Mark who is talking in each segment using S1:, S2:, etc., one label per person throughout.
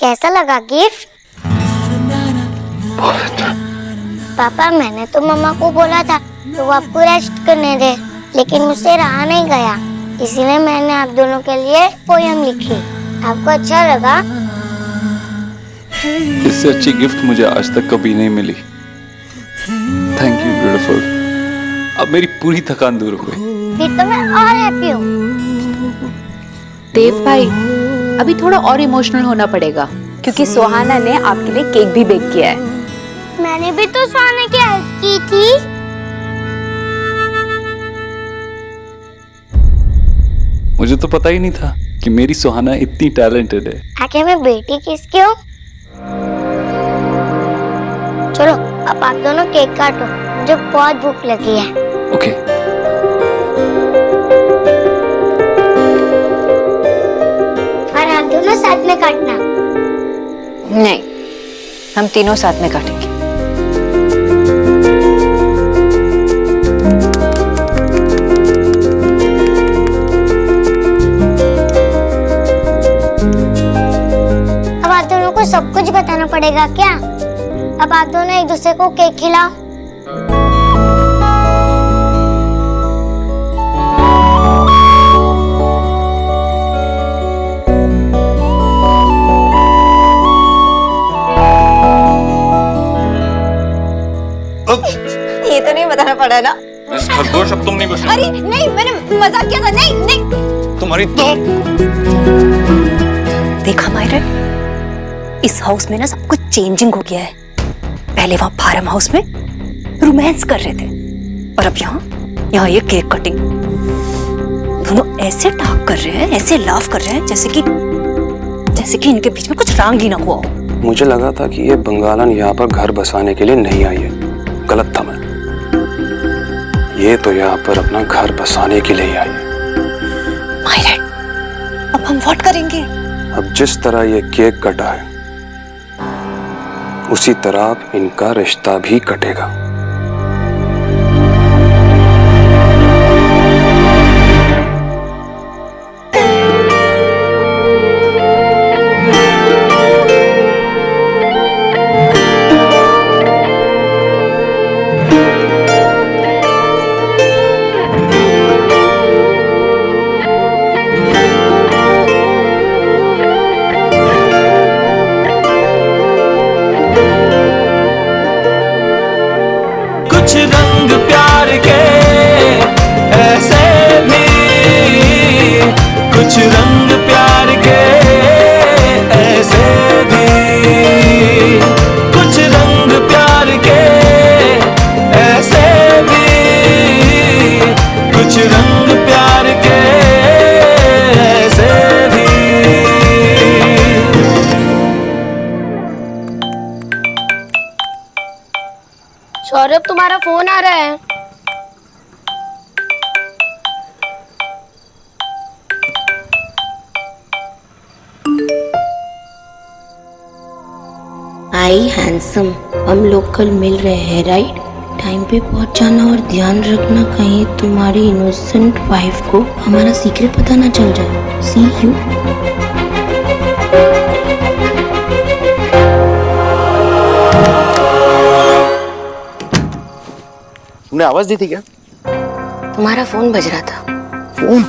S1: कैसा लगा गिफ्ट?
S2: बहुत अच्छा।
S1: पापा मैंने तो मम्मा को बोला था तो वो आपको रेस्ट करने दे, लेकिन मुझसे रहा नहीं गया, इसीलिए मैंने आप दोनों के लिए पोयम लिखी। आपको अच्छा लगा?
S2: इससे अच्छी गिफ्ट मुझे आज तक कभी नहीं मिली। Thank you beautiful. अब मेरी पूरी थकान दूर हो गई।
S1: फिर तो मैं और हैप्पी हूँ।
S3: देव भाई, अभी थोड़ा और इमोशनल होना पड़ेगा क्योंकि सुहाना ने आपके लिए केक भी बेक किया है।
S1: मैंने भी तो सुहाना की हेल्प की थी।
S2: मुझे तो पता ही नहीं था कि मेरी सुहाना इतनी टैलेंटेड है।
S1: आखिर मैं बेटी किसकी हूँ? चलो अब आप दोनों केक काटो, मुझे बहुत भूख लगी है।
S2: ओके।
S1: और आप दोनों साथ में काटना।
S3: नहीं, हम तीनों साथ में काटेंगे।
S1: अब आप दोनों को सब कुछ बताना पड़ेगा क्या? अब आप दोनों एक दूसरे को केक खिलाओ।
S4: ये तो नहीं बताना पड़ा ना।
S2: खरगोश अब तुम नहीं बचना।
S4: अरे नहीं, मैंने मजाक किया था। नहीं नहीं,
S2: तुम्हारी तो
S4: देखा मायरन, इस हाउस में ना सब कुछ चेंजिंग हो गया है। पहले वहां फार्म हाउस में रोमांस कर रहे थे और अब यहाँ ये केक कटिंग। दोनों ऐसे टाक कर रहे हैं, ऐसे लाफ कर रहे हैं जैसे कि इनके बीच में कुछ रांग ही ना हुआ हो।
S5: मुझे लगा था कि ये बंगालन यहाँ पर घर बसाने के लिए नहीं आई है। गलत था मैं। ये तो यहाँ पर अपना घर बसाने के लिए ही आई है।
S4: मायरन, अब हम व्हाट करेंगे?
S5: अब जिस तरह ये केक कटा है उसी तरह अब इनका रिश्ता भी कटेगा।
S6: कुछ रंग प्यार के ऐसे भी, कुछ रंग प्यार के ऐसे भी, कुछ रंग प्यार के ऐसे भी, कुछ रंग प्यार के ऐसे भी।
S1: सौरभ, तुम्हारा फोन आ रहा है।
S7: आई हैंडसम, हम लोग कल मिल रहे हैं राइट? टाइम पे पहुंच जाना और ध्यान रखना कहीं तुम्हारी इनोसेंट वाइफ को हमारा सीक्रेट पता ना चल जाए। सी यू।
S8: तुमने आवाज दी थी क्या?
S7: तुम्हारा फोन बज रहा था।
S8: फोन?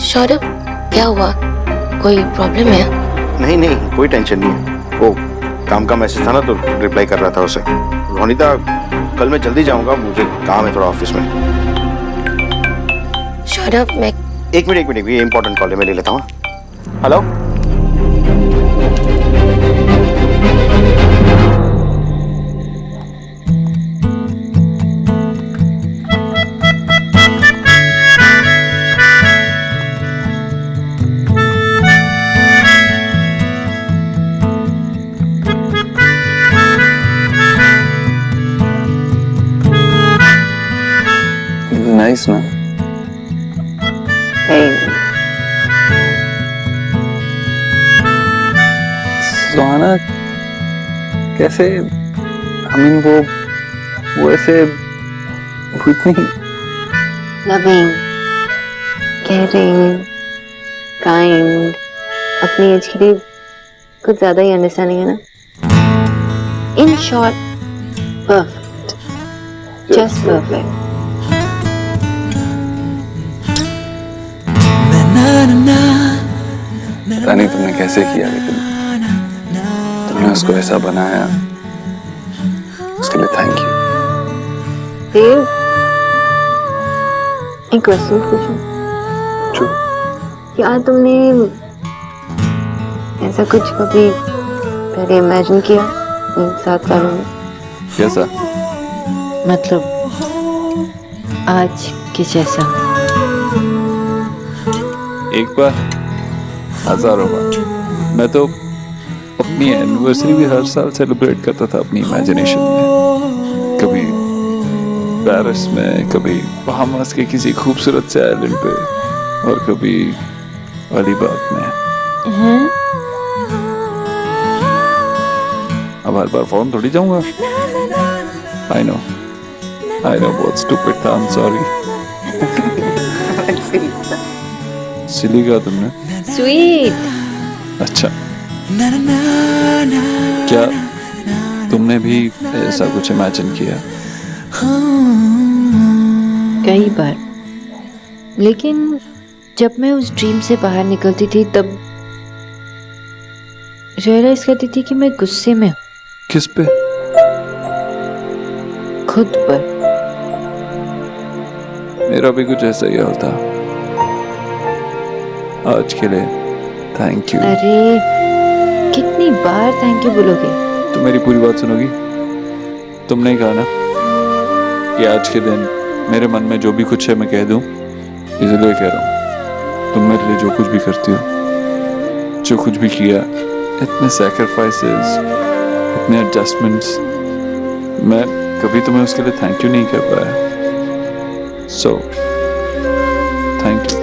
S7: सौरभ, क्या हुआ? कोई प्रॉब्लम है?
S8: नहीं नहीं, कोई टेंशन नहीं है। वो काम का मैसेज था ना तो रिप्लाई कर रहा था उसे। रोनिता, कल मैं जल्दी जाऊंगा, मुझे काम है थोड़ा ऑफिस में।
S7: सौरभ, मैं
S8: एक मिनट, ये इंपॉर्टेंट कॉल है, मैं ले लेता हूँ। हेलो,
S2: नाइस ना? सुहाना कैसे, वो वो ऐसे वो इतनी
S3: लविंग, केयरिंग, काइंड, अपनी एज के लिए कुछ ज्यादा ही अंडरस्टैंडिंग है ना. In short, perfect, just perfect.
S2: पता नहीं तुमने कैसे किया, लेकिन तुमने उसको ऐसा बनाया, उसके लिए थैंक यू.
S3: देव, एक क्वेश्चन पूछूं?
S2: जो
S3: क्या तुमने ऐसा कुछ कभी पहले इमेजिन किया इन 7 सालों में?
S2: कैसा?
S3: मतलब आज के जैसा?
S2: एक बार, हजारों बार. मैं तो अपनी एनिवर्सरी भी हर साल सेलिब्रेट करता था अपनी इमेजिनेशन में. कभी पेरिस में, कभी बहामास के किसी खूबसूरत से आइलैंड पे, और कभी अलीबाग में. अब हर बार फॉर्म थोड़ी जाऊंगा. आई नो बहुत स्टूपिड था. I am sorry. सिली कहा तुमने?
S3: स्वीट.
S2: अच्छा, क्या तुमने भी ऐसा कुछ इमेजिन किया?
S3: कई बार, लेकिन जब मैं उस ड्रीम से बाहर निकलती थी तब रियलाइज करती थी कि मैं गुस्से में हूँ.
S2: किस पे?
S3: खुद पर.
S2: मेरा भी कुछ ऐसा ही होता. आज के लिए थैंक यू.
S3: अरे कितनी बार थैंक यू बोलोगे?
S2: तुम मेरी पूरी बात सुनोगी? तुमने ही कहा ना कि आज के दिन मेरे मन में जो भी कुछ है मैं कह दूं, इसलिए कह रहा हूं. तुम मेरे लिए जो कुछ भी करती हो, जो कुछ भी किया, इतने सैक्रिफाइसेस, इतने एडजस्टमेंट्स, मैं कभी तुम्हें उसके लिए थैंक यू नहीं कर पाया. So thank you.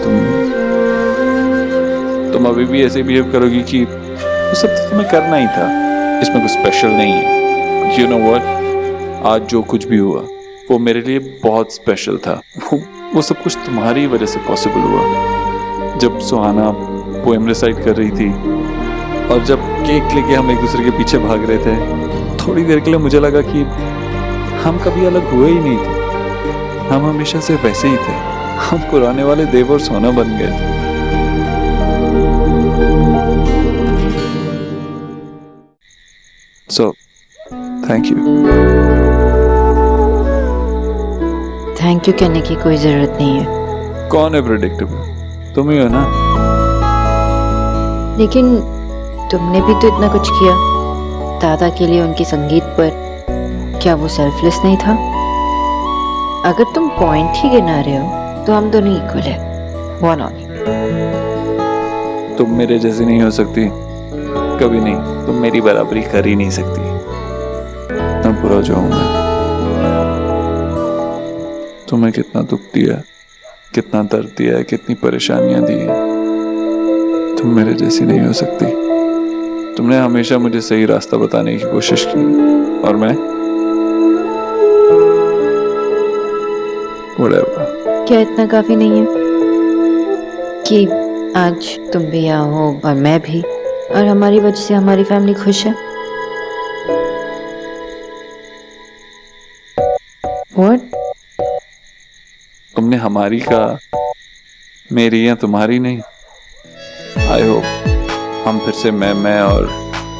S2: तुम अभी भी ऐसे बिहेव करोगी कि वो सब तो तुम्हें करना ही था, इसमें कुछ स्पेशल नहीं है. यू नो व्हाट, आज जो कुछ भी हुआ वो मेरे लिए बहुत स्पेशल था. वो सब कुछ तुम्हारी वजह से पॉसिबल हुआ. जब सुहाना पोएम रिसाइट कर रही थी और जब केक लेके हम एक दूसरे के पीछे भाग रहे थे, थोड़ी देर के लिए मुझे लगा कि हम कभी अलग हुए ही नहीं थे. हम हमेशा से वैसे ही थे. हम पुराने वाले देव और सोना बन गए थे. So, thank you.
S3: Thank you कहने की कोई जरूरत नहीं है.
S2: कौन है प्रेडिक्टेबल? तुम ही हो ना.
S3: लेकिन तुमने भी तो इतना कुछ किया दादा के लिए, उनके संगीत पर. क्या वो सेल्फलेस नहीं था? अगर तुम पॉइंट ही गिना रहे हो तो हम दोनों इक्वल है. One on.
S2: तुम मेरे जैसी नहीं हो सकती, कभी नहीं. तुम मेरी बराबरी कर ही नहीं सकती. इतना बुरा जो हूं मैं. तुम्हें कितना दुख दिया, कितना दर्द दिया है, कितनी परेशानियां दी हैं. तुम मेरे जैसी नहीं हो सकती. तुमने हमेशा मुझे सही रास्ता बताने की कोशिश की, और मैं whatever.
S3: क्या इतना काफी नहीं है कि आज तुम भी यहाँ हो और मैं भी, और हमारी वजह से हमारी फैमिली खुश है? What?
S2: तुमने हमारी कहा, मेरी या तुम्हारी नहीं. आई होप हम फिर से मैं और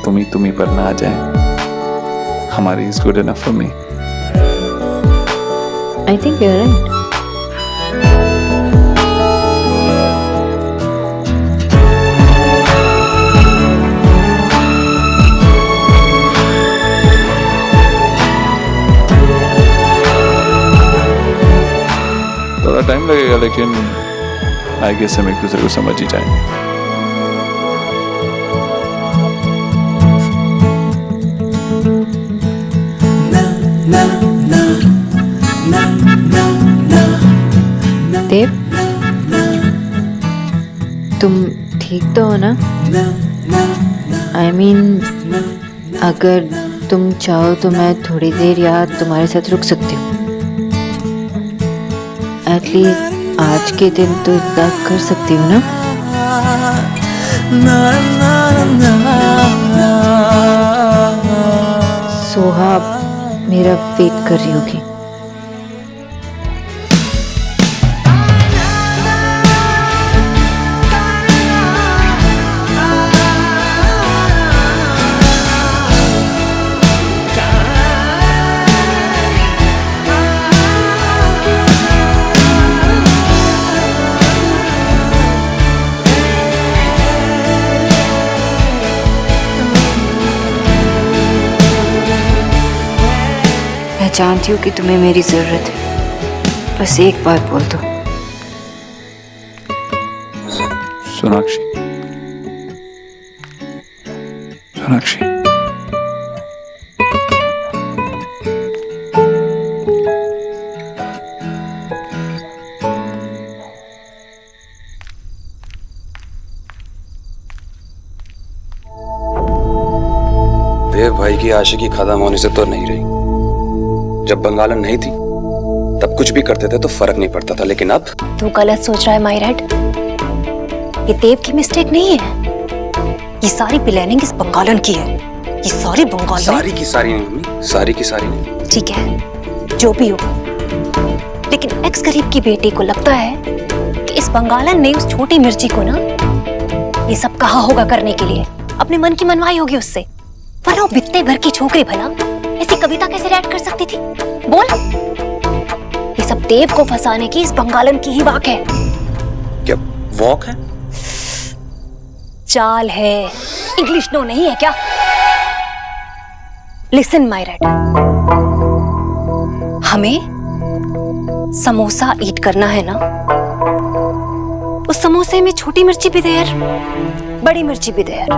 S2: तुम ही पर ना आ जाए. हमारी is good enough for me.
S3: I think you're right.
S2: थोड़ा टाइम लगेगा, लेकिन आई गेस हम एक दूसरे को समझ ही जाएंगे.
S3: देव, तुम ठीक तो हो ना? I mean, अगर तुम चाहो तो मैं थोड़ी देर यहाँ तुम्हारे साथ रुक सकती हूँ। एटलीस्ट आज के दिन तो इतना कर सकती हूँ ना। सोहा मेरा वेट कर रही होगी। मैं जानती हूँ कि तुम्हें मेरी जरूरत है, बस एक बात बोल दो।
S2: सोनाक्षी, सोनाक्षी,
S5: देव भाई की आशिकी खत्म होने से तो नहीं रही। जब बंगालन नहीं थी तब कुछ भी करते थे तो फर्क नहीं पड़ता था, लेकिन अब
S4: तू गलत सोच रहा है मायरेड। ये देव की मिस्टेक नहीं है, ये सारी प्लानिंग इस बंगालन की है। ये सारी बंगालन
S5: सारी की सारी नहीं मम्मी, सारी की सारी नहीं।
S4: ठीक है जो भी हो, लेकिन एक्स गरीब की बेटी को लगता है कि इस बंगालन ने उस छोटी मिर्ची को ना ये सब कहा होगा करने के लिए, अपने मन की मनवाई होगी उससे। वरना वो बित्ते घर की छोकरी भला ऐसी कविता कैसे राइट कर सकती थी? बोल। ये सब देव को फंसाने की इस बंगालन की ही वाक है।
S5: क्या वॉक है?
S4: चाल है, इंग्लिश नो नहीं है क्या? लिसन मायरेड, हमें समोसा ईट करना है ना, उस समोसे में छोटी मिर्ची भी दे यार, बड़ी मिर्ची भी दे यार।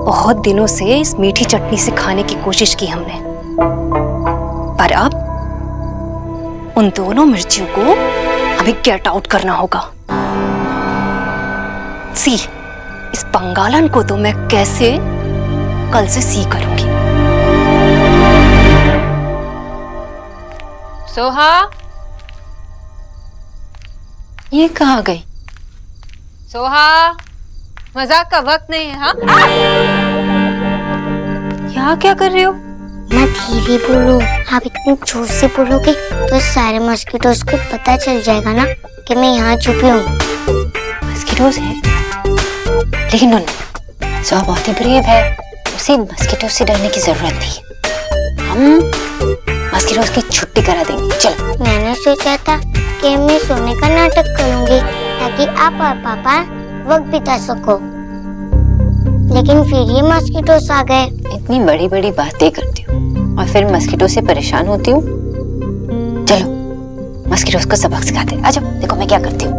S4: बहुत दिनों से इस मीठी चटनी से खाने की कोशिश की हमने, पर अब उन दोनों मिर्चियों को हमें गेट आउट करना होगा। सी, इस बंगालन को तो मैं कैसे कल से सी करूंगी।
S3: सोहा, ये कहाँ गई?
S9: सोहा, मजाक का वक्त नहीं है। हाँ,
S3: यहाँ क्या कर रहे हो?
S1: मैं धीरे बोलो, आप इतनी जोर से बोलोगे तो सारे मस्कीटोस को पता चल जाएगा ना कि मैं यहाँ छुपी हूँ।
S4: मस्कीटोस है, लेकिन नो, सोहा बहुत ही ब्रेव है, उसे मस्कीटोस से डरने की जरूरत नहीं। हम मस्कीटोस की छुट्टी करा देंगे। चलो।
S1: मैंने सोचा था कि मैं सोने का नाटक करूंगी ताकि आप और पापा वक्त बिता सको, लेकिन फिर ये मस्कीटोस आ गए।
S3: इतनी बड़ी बड़ी बातें करती हूँ और फिर मस्कीटो से परेशान होती हूँ। चलो मस्कीटोस को सबक सिखाते हैं। आ जाओ, देखो मैं क्या करती हूँ।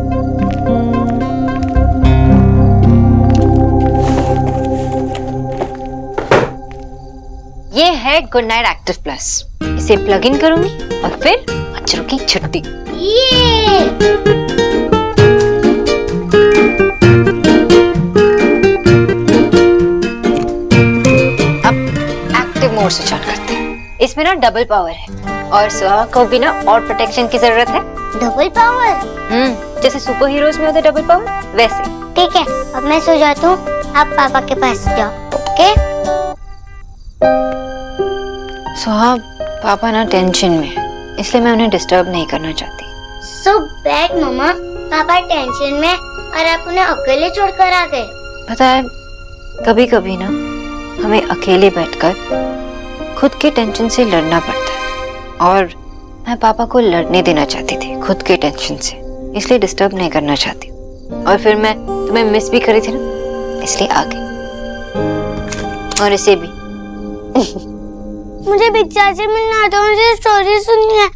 S3: ये है गुड नाइट एक्टिव प्लस, इसे प्लग इन करूंगी और फिर बच्चों की छुट्टी। मोड स्विच ऑन करते हैं। इसमें ना डबल पावर है और सोहा को भी ना और प्रोटेक्शन की जरूरत है।
S1: Double power?
S3: जैसे सुपर हीरोज में होता है डबल पावर, वैसे।
S1: ठीक है, अब मैं सो जाती हूँ, आप पापा के पास जाओ। ओके?
S3: सोहा, पापा ना टेंशन में है, इसलिए मैं उन्हें डिस्टर्ब नहीं करना चाहती।
S1: सो बैड मम्मा, पापा टेंशन में और आप उन्हें अकेले छोड़कर आ गए।
S3: पता है, कभी कभी ना हमें अकेले बैठकर खुद के टेंशन से लड़ना पड़ता है, और मैं पापा को लड़ने देना चाहती थी खुद के टेंशन से, इसलिए डिस्टर्ब नहीं करना चाहती। और फिर मैं तुम्हें मिस भी करी थी ना, इसलिए आ गई। और इसे भी।
S1: मुझे बिग चाचा मिलना था, मुझे स्टोरी सुननी है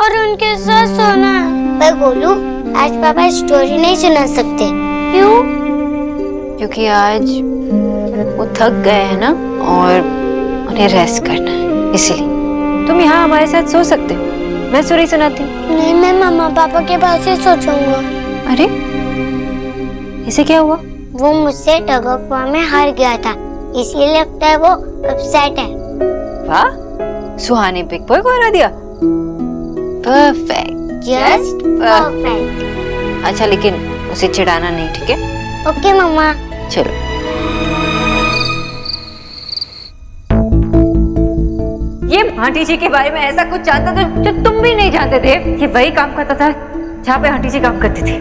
S1: और उनके साथ सोना है। पर बोलू, आज पापा स्टोरी नहीं सुना सकते। क्यों?
S3: क्योंकि आज वो थक गए हैं ना और उन्हें रेस्ट करना है, इसीलिए। तुम यहाँ हमारे साथ सो सकते हो, मैं स्टोरी सुनाती हूँ।
S1: नहीं, मैं मम्मा पापा के पास ही सोचूंगा।
S3: अरे, इसे क्या हुआ?
S1: वो मुझसे टग ऑफ वॉर में हार गया था, इसीलिए लगता है वो अब सेट है।
S3: वाह, सुहानी बिग बॉय को हरा दिया। Perfect,
S1: just perfect.
S3: अच्छा लेकिन उसे चिढ़ाना नहीं, ठीक है?
S1: ओके मम्मा।
S3: चलो। ये आंटी जी के बारे में ऐसा कुछ जानता था जो तुम भी नहीं जानते थे। ये वही काम करता था जहाँ पे आंटी जी काम करती थी।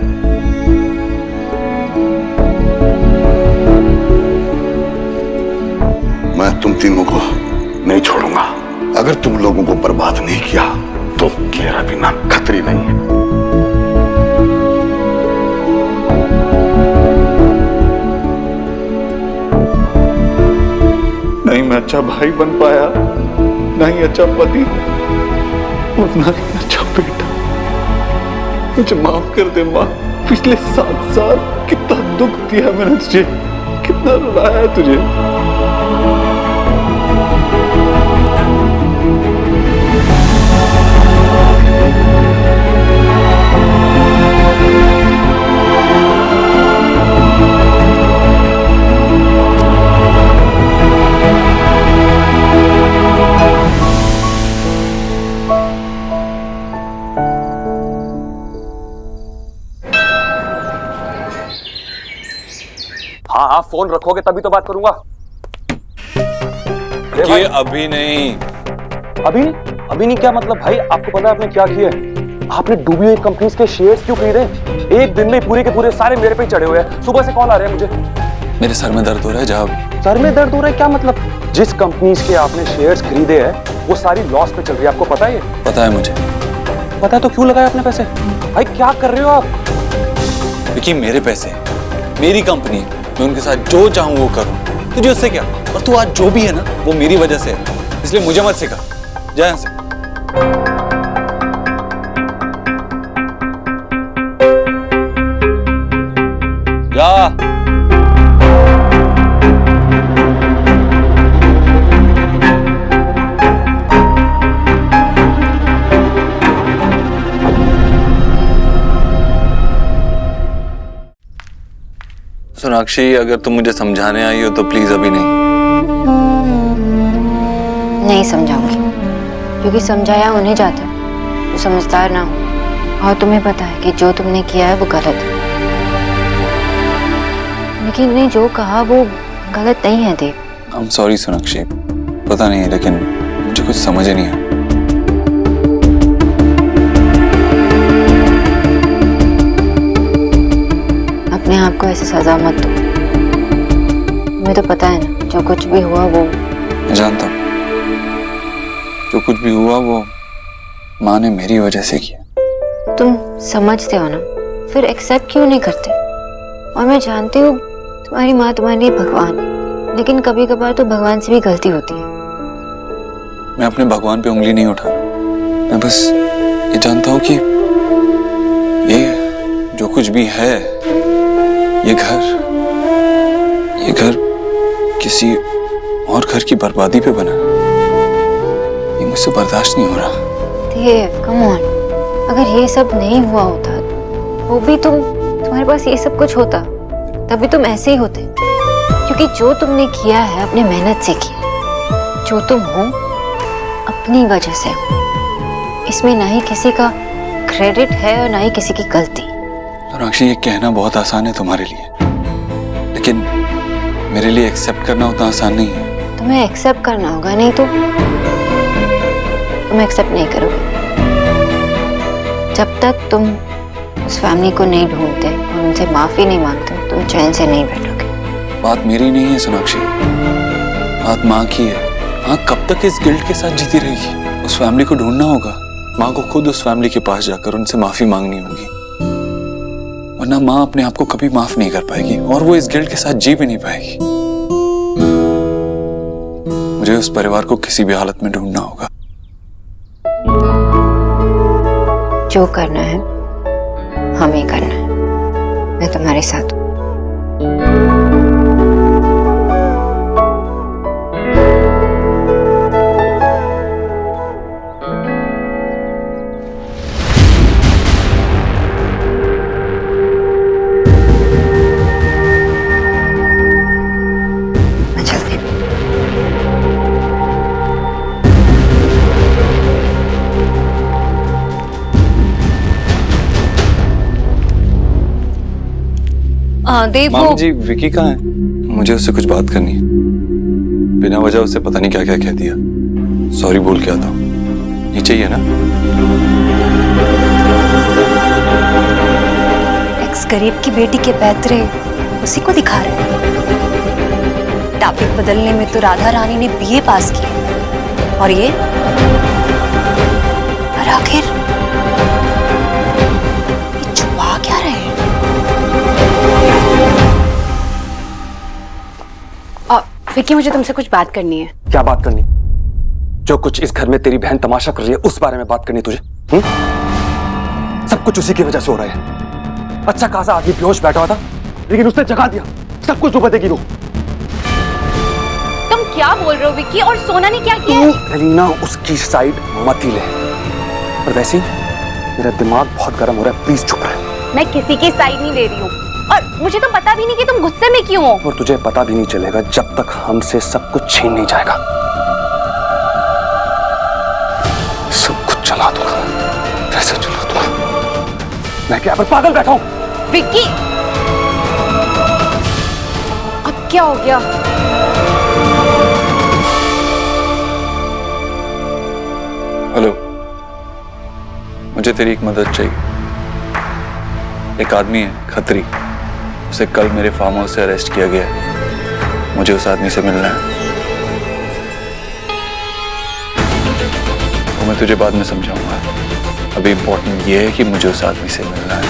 S8: मैं तुम तीनों को नहीं छोड़ूंगा। अगर तुम लोगों को बर्बाद नहीं किया तो मेरा भी नाम खतरी नहीं है। नहीं मैं अच्छा भाई बन पाया, नहीं अच्छा पति, और ना ही अच्छा बेटा। मुझे माफ कर दे माँ। पिछले 7 साल कितना दुख दिया मैंने तुझे, कितना रुलाया है तुझे।
S5: हाँ हाँ, फोन रखोगे तभी तो बात करूंगा।
S2: ये अभी नहीं।
S5: अभी नहीं क्या मतलब भाई? आपको पता है आपने क्या किया है? आपने डूबी हुई कंपनीज के शेयर्स क्यों खरीदे? एक दिन में पूरे के पूरे सारे मेरे पे ही चढ़े हुए हैं। सुबह से कॉल आ रहे हैं मुझे।
S2: मेरे सर में दर्द हो रहा है जब।
S5: सर में दर्द हो रहा है क्या मतलब? जिस कंपनीज के आपने शेयर्स खरीदे हैं वो सारी लॉस पे चल रही है, आपको पता है?
S2: पता है मुझे।
S5: पता है तो क्यों लगाए आपने पैसे? भाई क्या कर रहे हो आप?
S2: क्योंकि मेरे पैसे, मेरी कंपनी, मैं उनके साथ जो चाहूँ वो करूँ। तुझे उससे क्या? और तू आज जो भी है ना वो मेरी वजह से है, इसलिए मुझे मत सिखा। जा यहाँ से। जा। सोनाक्षी, अगर तुम मुझे समझाने आई हो तो प्लीज अभी नहीं।
S3: नहीं समझाऊंगी, क्योंकि समझाया उन्हें जाता है जो समझदार ना हो। और तुम्हें पता है कि जो तुमने किया है वो गलत है। लेकिन ने जो कहा वो गलत नहीं है देव।
S2: आई एम सॉरी सोनाक्षी, पता नहीं लेकिन मुझे कुछ समझ ही नहीं आया।
S3: अपने आप को ऐसे सजा मत दो। तुम्हें तो पता है ना, जो कुछ भी हुआ वो।
S2: मैं जानता हूँ जो कुछ भी हुआ वो माँ ने मेरी वजह से किया।
S3: तुम समझते हो ना, फिर एक्सेप्ट क्यों नहीं करते? और मैं जानती हूँ तुम्हारी माँ तुम्हारे लिए भगवान है, लेकिन कभी कभार तो भगवान से भी गलती होती है।
S2: मैं अपने भगवान पे उंगली नहीं उठा रहा। मैं बस ये जानता हूँ कि ये जो कुछ भी है, ये घर किसी और घर की बर्बादी पे बना। ये मुझसे बर्दाश्त नहीं हो रहा।
S3: देव कम ऑन, अगर ये सब नहीं हुआ होता वो भी तुम्हारे पास ये सब कुछ होता, तभी तुम ऐसे ही होते। क्योंकि जो तुमने किया है अपनी मेहनत से किया। जो तुम हो अपनी वजह से हो। इसमें ना ही किसी का क्रेडिट है और ना ही किसी की गलती।
S2: सोनाक्षी, ये कहना बहुत आसान है तुम्हारे लिए, लेकिन मेरे लिए एक्सेप्ट करना उतना आसान नहीं है।
S3: तुम्हें एक्सेप्ट करना होगा, नहीं तो तुम एक्सेप्ट नहीं करोगे। जब तक तुम उस फैमिली को नहीं ढूंढते और उनसे माफी नहीं मांगते, तुम चैन से नहीं बैठोगे।
S2: बात मेरी नहीं है सोनाक्षी, बात माँ की है। माँ कब तक इस गिल्ट के साथ जीती रहेगी? उस फैमिली को ढूंढना होगा। माँ को खुद उस फैमिली के पास जाकर उनसे माफी मांगनी होगी, वरना माँ अपने आप को कभी माफ नहीं कर पाएगी और वो इस गिल्ट के साथ जी भी नहीं पाएगी। मुझे उस परिवार को किसी भी हालत में ढूंढना होगा।
S3: जो करना है हमें करना है। मैं तुम्हारे साथ हूँ। मैं चलती हूँ।
S9: महादेव वो
S8: मामा जी विकी कहाँ है? मुझे उससे कुछ बात करनी है। बिना वजह उससे पता नहीं क्या क्या कह दिया। सॉरी बोल के आता हूँ। नीचे ही है ना?
S4: एक्स गरीब की बेटी के पैतरे उसी को दिखा रहे हैं। टॉपिक बदलने में तो राधा रानी ने बीए पास की और ये और आखिर ये छुपा क्या रहे हैं?
S10: विकी मुझे तुमसे कुछ बात करनी है।
S5: क्या बात करनी? जो कुछ इस घर में तेरी बहन तमाशा कर रही है उस बारे में बात करनी तुझे? सब कुछ उसी की वजह से हो रहा है। अच्छा खासा आदमी बेहोश बैठा हुआ था लेकिन उसने जगा दिया। सब कुछ तो बतेगी वो।
S10: तुम क्या बोल रहे हो विकी? और सोना ने क्या किया?
S5: एलिना उसकी साइड मत ही ले। और वैसे ही मेरा दिमाग बहुत गर्म हो रहा है, प्लीज चुप रहे।
S10: मैं किसी की साइड नहीं ले रही हूँ और मुझे तो पता भी नहीं कि तुम गुस्से में क्यों हो।
S5: और तुझे पता भी नहीं चलेगा जब तक हमसे सब कुछ छीन नहीं जाएगा। सब कुछ चला दूंगा, वैसे चला दूंगा। मैं क्या पर पागल बैठा हूं?
S10: विक्की अब क्या हो गया?
S8: हेलो, मुझे तेरी एक मदद चाहिए। एक आदमी है खत्री, उसे कल मेरे फार्म हाउस से अरेस्ट किया गया है। मुझे उस आदमी से मिलना है। तो मैं तुझे बाद में समझाऊंगा। अभी इम्पोर्टेंट ये है कि मुझे उस आदमी से मिलना है।